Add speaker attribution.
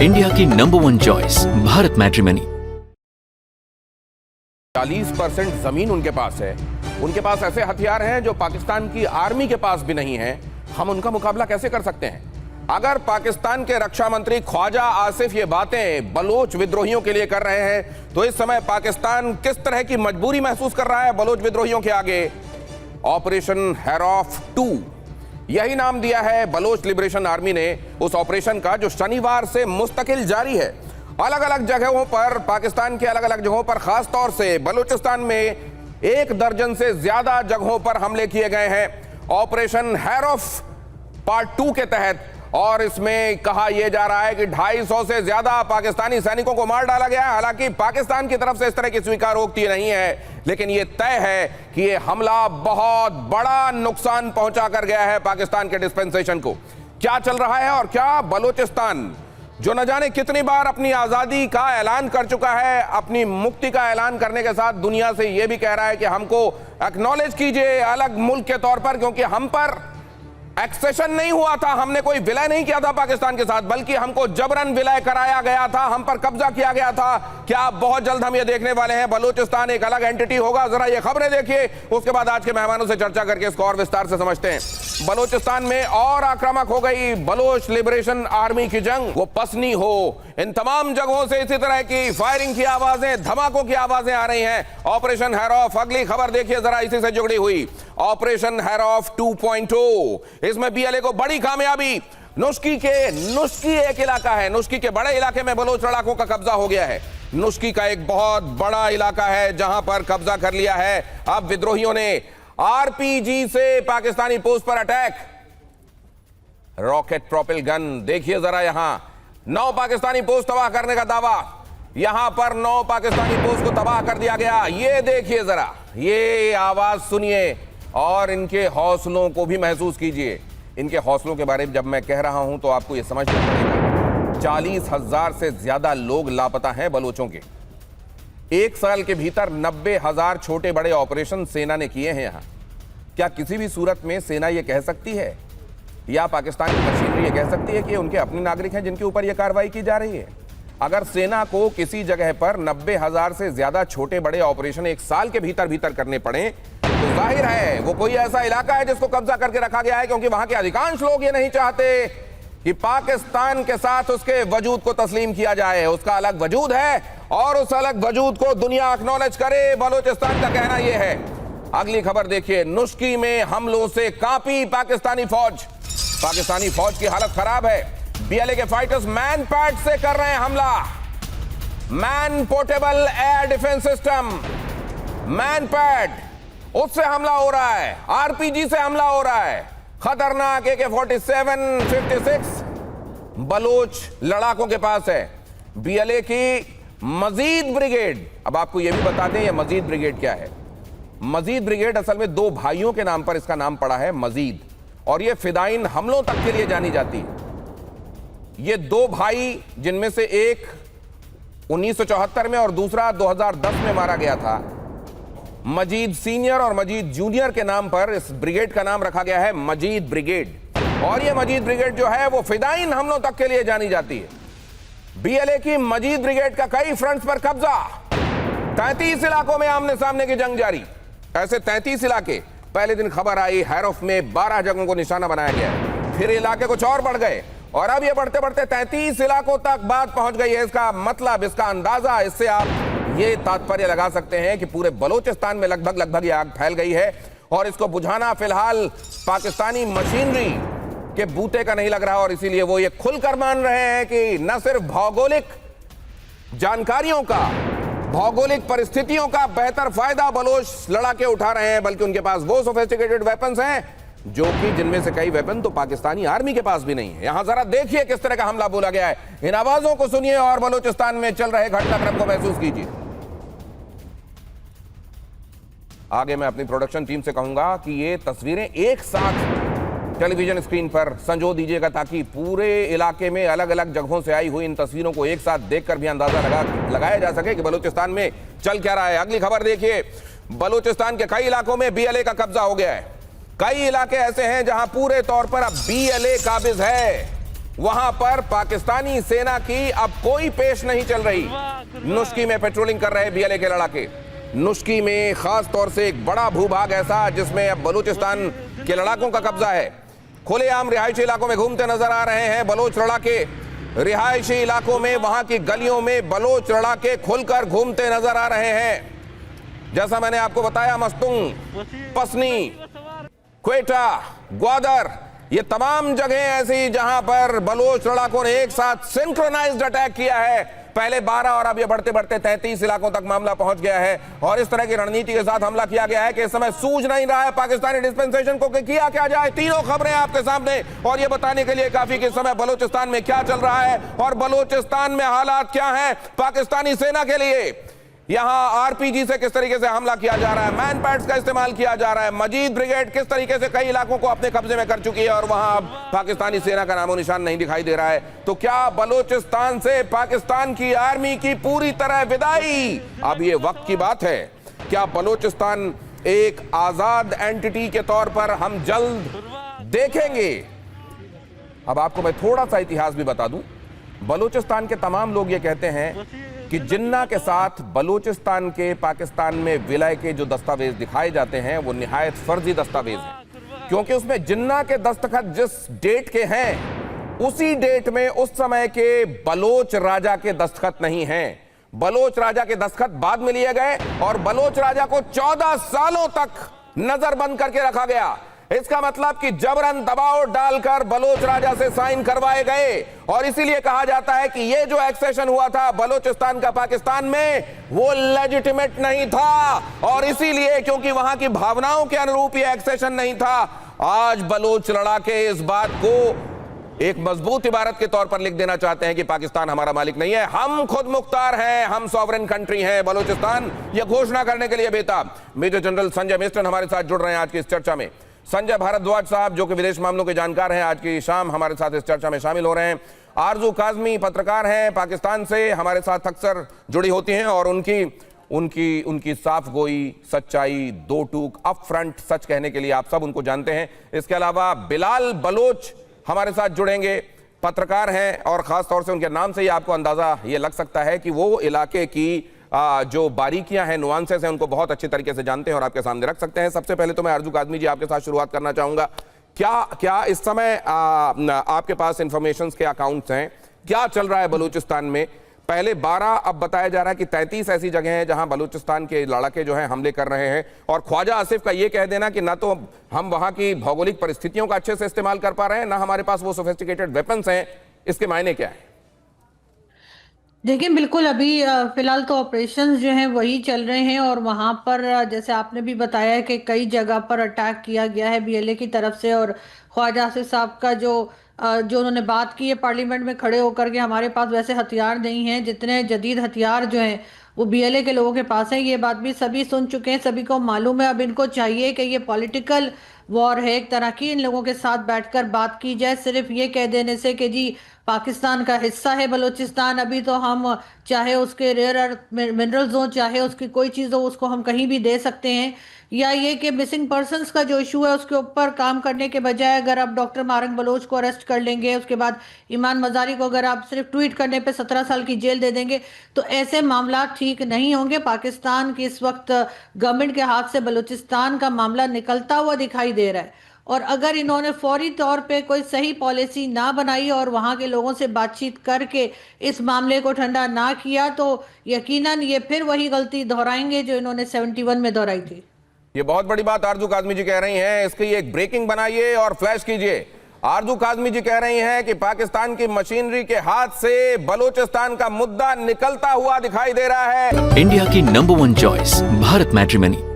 Speaker 1: India की number 1 choice Bharat matrimony.
Speaker 2: 40% जमीन उनके पास है। उनके पास ऐसे हथियार हैं जो पाकिस्तान की आर्मी के पास भी नहीं है। हम उनका मुकाबला कैसे कर सकते हैं? अगर पाकिस्तान के रक्षा मंत्री ख्वाजा आसिफ ये बातें बलोच विद्रोहियों के लिए कर रहे हैं तो इस समय पाकिस्तान किस तरह की मजबूरी महसूस कर रहा है बलोच विद्रोहियों के आगे? ऑपरेशन हैरॉफ 2 यही नाम दिया है बलोच लिबरेशन आर्मी ने उस ऑपरेशन का, जो शनिवार से मुस्तकिल जारी है। अलग अलग जगहों पर, पाकिस्तान के अलग अलग जगहों पर, खास तौर से बलूचिस्तान में 1 दर्जन से ज्यादा जगहों पर हमले किए गए हैं ऑपरेशन हैरॉफ पार्ट 2 के तहत। और इसमें कहा यह जा रहा है कि 250 से ज्यादा पाकिस्तानी सैनिकों को मार डाला गया है। हालांकि पाकिस्तान की तरफ से इस तरह की स्वीकारोक्ति नहीं है, लेकिन यह तय है कि यह हमला बहुत बड़ा नुकसान पहुंचा कर गया है पाकिस्तान के डिस्पेंसेशन को। क्या चल रहा है और क्या बलूचिस्तान, जो न जाने कितनी बार अपनी आजादी का ऐलान कर चुका है, अपनी मुक्ति का ऐलान करने के साथ दुनिया से यह भी कह रहा है कि हमको एक्नॉलेज कीजिए अलग मुल्क के तौर पर, क्योंकि हम पर एक्सेशन नहीं हुआ था, हमने कोई विलय नहीं किया था पाकिस्तान के साथ, बल्कि हमको जबरन विलय कराया गया था, हम पर कब्जा किया गया था। क्या बहुत जल्द हम ये देखने वाले हैं बलूचिस्तान एक अलग एंटिटी होगा? जरा ये खबरें देखिए, उसके बाद आज के मेहमानों से चर्चा करके इसको और विस्तार से समझते हैं। बलूचिस्तान में और आक्रामक हो गई बलोच लिबरेशन आर्मी की जंग। वो पसनी हो, इन तमाम जगहों से इसी तरह की फायरिंग की आवाजें, धमाकों की आवाजें आ रही हैं। ऑपरेशन हैरॉफ, अगली खबर देखिए जरा, इसी से जुड़ी हुई ऑपरेशन हैरॉफ 2.0। इसमें बीएलए को बड़ी कामयाबी। नुस्की एक इलाका है, नुस्की के बड़े इलाके में बलोच लड़ाकों का कब्जा हो गया है। नुस्की का एक बहुत बड़ा इलाका है जहां पर कब्जा कर लिया है। अब विद्रोहियों ने आरपीजी से पाकिस्तानी पोस्ट पर अटैक, रॉकेट प्रोपेल गन, देखिए जरा, यहां 9 पाकिस्तानी पोस्ट तबाह करने का दावा। यहां पर 9 पाकिस्तानी पोस्ट को तबाह कर दिया गया। ये देखिए जरा, ये आवाज सुनिए और इनके हौसलों को भी महसूस कीजिए। इनके हौसलों के बारे में जब मैं कह रहा हूं तो आपको यह समझना पड़ेगा, 40,000 से ज्यादा लोग लापता हैं बलोचों के। 1 साल के भीतर 90,000 छोटे बड़े ऑपरेशन सेना ने किए हैं यहां। क्या किसी भी सूरत में सेना यह कह सकती है या पाकिस्तान की मशीनरी यह कह सकती है कि उनके अपने नागरिक हैं जिनके ऊपर यह कार्रवाई की जा रही है? अगर सेना को किसी जगह पर 90,000 से ज्यादा छोटे बड़े ऑपरेशन 1 साल के भीतर करने पड़े तो जाहिर है वो कोई ऐसा इलाका है जिसको कब्जा करके रखा गया है, क्योंकि वहां के अधिकांश लोग ये नहीं चाहते कि पाकिस्तान के साथ उसके वजूद को तस्लीम किया जाए। उसका अलग वजूद है और उस अलग वजूद को दुनिया एक्नॉलेज करे, बलूचिस्तान का कहना यह है। अगली खबर देखिए, नुस्की में हमलों से कांपी पाकिस्तानी फौज। पाकिस्तानी फौज की हालत खराब है। बीएलए के फाइटर्स मैन पैड से कर रहे हैं हमला। Man portable air defence system, man pad, उससे हमला हो रहा है। आरपीजी से हमला हो रहा है। खतरनाक AK-47, 56 बलोच लड़ाकों के पास है। बीएलए की मजीद ब्रिगेड, अब आपको यह भी बता दें यह मजीद ब्रिगेड क्या है। मजीद ब्रिगेड असल में 2 भाइयों के नाम पर इसका नाम पड़ा है मजीद, और यह फिदाइन हमलों तक के लिए जानी जाती है। ये 2 भाई, जिनमें से एक 1974 में और दूसरा 2010 में मारा गया था, मजीद सीनियर और मजीद जूनियर के नाम पर इस ब्रिगेड का नाम रखा गया है मजीद ब्रिगेड। और ये मजीद ब्रिगेड जो है वो फिदाइन हमलों तक के लिए जानी जाती है। बीएलए की मजीद ब्रिगेड का कई फ्रंट्स पर कब्जा, 33 इलाकों में आमने सामने की जंग जारी। ऐसे 33 इलाके, पहले दिन खबर आई हैरॉफ में 12 जगहों को निशाना बनाया गया, फिर इलाके कुछ और बढ़ गए और अब ये बढ़ते बढ़ते 33 इलाकों तक बात पहुंच गई है। इसका मतलब, इसका अंदाजा, इससे आप ये तात्पर्य लगा सकते हैं कि पूरे बलूचिस्तान में लगभग ये आग फैल गई है और इसको बुझाना फिलहाल पाकिस्तानी मशीनरी के बूते का नहीं लग रहा। और इसीलिए वो ये खुलकर मान रहे हैं कि न सिर्फ भौगोलिक जानकारियों का, भौगोलिक परिस्थितियों का बेहतर फायदा बलोच लड़ाके उठा रहे हैं, बल्कि उनके पास वो सोफिस्टिकेटेड वेपन्स हैं जो कि, जिनमें से कई वेपन तो पाकिस्तानी आर्मी के पास भी नहीं है। यहां जरा देखिए किस तरह का हमला बोला गया है। इन आवाजों को सुनिए और बलूचिस्तान में चल रहे घटनाक्रम को महसूस कीजिए। आगे मैं अपनी प्रोडक्शन टीम से कहूंगा कि ये तस्वीरें एक साथ टेलीविजन स्क्रीन पर संजो दीजिएगा, ताकि पूरे इलाके में अलग अलग जगहों से आई हुई इन तस्वीरों को एक साथ देखकर भी अंदाजा लगाया जा सके कि बलूचिस्तान में चल क्या रहा है। अगली खबर देखिए, बलूचिस्तान के कई इलाकों में बीएलए का कब्जा हो गया है। कई इलाके ऐसे हैं जहां पूरे तौर पर अब बीएलए काबिज है। वहां पर पाकिस्तानी सेना की अब कोई पेश नहीं चल रही। नुश्की में पेट्रोलिंग कर रहे बीएलए के लड़ाके। नुश्की में खास तौर से एक बड़ा भूभाग ऐसा जिसमें अब बलूचिस्तान के लड़ाकों का कब्जा है। खुलेआम रिहायशी इलाकों में घूमते नजर आ रहे हैं बलोच लड़ाके। रिहायशी इलाकों में, वहां की गलियों में बलोच लड़ाके खुलकर घूमते नजर आ रहे हैं। जैसा मैंने आपको बताया, मस्तुंग, पसनी, क्वेटा, ग्वादर, ये तमाम जगह ऐसी जहां पर बलोच लड़ाकों ने एक साथ सिंक्रोनाइज्ड अटैक किया है। पहले 12 और अब ये बढ़ते बढ़ते 33 इलाकों तक मामला पहुंच गया है और इस तरह की रणनीति के साथ हमला किया गया है कि इस समय सूझ नहीं रहा है पाकिस्तानी डिस्पेंसेशन को कि किया क्या जाए। तीनों खबरें आपके सामने और ये बताने के लिए काफी कि इस समय बलूचिस्तान में क्या चल रहा है और बलूचिस्तान में हालात क्या हैं पाकिस्तानी सेना के लिए। यहां आरपीजी से किस तरीके से हमला किया जा रहा है, मैन पैड्स का इस्तेमाल किया जा रहा है, मजीद ब्रिगेड किस तरीके से कई इलाकों को अपने कब्जे में कर चुकी है और वहां अब पाकिस्तानी सेना का नामो निशान नहीं दिखाई दे रहा है। तो क्या बलूचिस्तान से पाकिस्तान की आर्मी की पूरी तरह विदाई? अब ये वक्त की बात है। क्या बलूचिस्तान एक आजाद एंटिटी के तौर पर हम जल्द देखेंगे? अब आपको मैं थोड़ा सा इतिहास भी बता दूं। बलूचिस्तान के तमाम लोग ये कहते हैं कि जिन्ना के साथ बलूचिस्तान के पाकिस्तान में विलय के जो दस्तावेज दिखाए जाते हैं वो निहायत फर्जी दस्तावेज हैं, क्योंकि उसमें जिन्ना के दस्तखत जिस डेट के हैं उसी डेट में उस समय के बलोच राजा के दस्तखत नहीं हैं। बलोच राजा के दस्तखत बाद में लिए गए और बलोच राजा को 14 सालों तक नजरबंद करके रखा गया। इसका मतलब कि जबरन दबाव डालकर बलोच राजा से साइन करवाए गए और इसीलिए कहा जाता है कि ये जो एक्सेशन हुआ था बलूचिस्तान का पाकिस्तान में वो लेजिटिमेट नहीं था और इसीलिए क्योंकि वहां की भावनाओं के अनुरूप ये एक्सेशन नहीं था, आज बलोच लड़ाके इस बात को एक मजबूत इबारत के तौर पर लिख देना चाहते हैं कि पाकिस्तान हमारा मालिक नहीं है, हम खुद मुख्तार हैं, हम सॉवरेन कंट्री हैं। बलूचिस्तान यह घोषणा करने के लिए बेताब। मेजर जनरल संजय मिस्टन हमारे साथ जुड़ रहे हैं आज की इस चर्चा में। संजय भारद्वाज साहब जो कि विदेश मामलों के जानकार हैं, आज की शाम हमारे साथ इस चर्चा में शामिल हो रहे हैं। आरजू काजमी पत्रकार हैं, पाकिस्तान से हमारे साथ अक्सर जुड़ी होती हैं और उनकी साफ गोई, सच्चाई, दो टूक, अप फ्रंट सच कहने के लिए आप सब उनको जानते हैं। इसके अलावा बिलाल बलोच हमारे साथ जुड़ेंगे, पत्रकार हैं और खास तौर से उनके नाम से ही आपको अंदाजा ये लग सकता है कि वो इलाके की जो बारीकियां हैं, नुआंसेस हैं, उनको बहुत अच्छी तरीके से जानते हैं और आपके सामने रख सकते हैं। सबसे पहले तो मैं आरजू काजमी जी आपके साथ शुरुआत करना चाहूंगा। क्या इस समय आपके पास इंफॉर्मेशन के अकाउंट्स हैं, क्या चल रहा है बलूचिस्तान में? पहले 12, अब बताया जा रहा है कि 33 ऐसी जगह हैं जहां बलूचिस्तान के लड़ाके जो हैं हमले कर रहे हैं और ख्वाजा आसिफ का ये कह देना कि ना तो हम वहां की भौगोलिक परिस्थितियों का अच्छे से इस्तेमाल कर पा रहे हैं, ना हमारे पास वो सोफिस्टिकेटेड वेपन्स हैं, इसके मायने क्या है?
Speaker 3: देखिए, बिल्कुल अभी फिलहाल तो ऑपरेशंस जो हैं वही चल रहे हैं और वहाँ पर जैसे आपने भी बताया कि कई जगह पर अटैक किया गया है बीएलए की तरफ से और ख्वाजा आसिफ साहब का जो उन्होंने बात की है पार्लियामेंट में खड़े होकर के, हमारे पास वैसे हथियार नहीं हैं, जितने जदीद हथियार जो हैं वो बीएलए के लोगों के पास हैं। ये बात भी सभी सुन चुके हैं, सभी को मालूम है। अब इनको चाहिए कि ये पॉलिटिकल वॉर है एक तरह की, इन लोगों के साथ बैठकर बात की जाए। सिर्फ ये कह देने से कि जी पाकिस्तान का हिस्सा है बलूचिस्तान, अभी तो हम चाहे उसके रेयर अर्थ मिनरल्स हो, चाहे उसकी कोई चीज़ हो, उसको हम कहीं भी दे सकते हैं, या ये कि मिसिंग पर्सन्स का जो इशू है उसके ऊपर काम करने के बजाय अगर आप डॉक्टर मारंग बलोच को अरेस्ट कर लेंगे, उसके बाद ईमान मजारी को अगर आप सिर्फ ट्वीट करने पे 17 साल की जेल दे देंगे, तो ऐसे मामला ठीक नहीं होंगे। पाकिस्तान की इस वक्त गवर्नमेंट के हाथ से बलूचिस्तान का मामला निकलता हुआ दिखाई दे रहा है और अगर इन्होंने फौरी तौर पे कोई सही पॉलिसी ना बनाई और वहाँ के लोगों से बातचीत करके इस मामले को ठंडा ना किया तो यकीनन ये फिर वही गलती दोहराएंगे जो इन्होंने 71 में दोहराई थी।
Speaker 2: ये बहुत बड़ी बात आरजू काजमी जी कह रही हैं, इसकी एक ब्रेकिंग बनाइए और फ्लैश कीजिए। आरजू काजमी जी कह रही हैं कि पाकिस्तान की मशीनरी के हाथ से बलूचिस्तान का मुद्दा निकलता हुआ दिखाई दे रहा है।
Speaker 1: इंडिया की नंबर 1 चॉइस भारत मैट्रिमनी।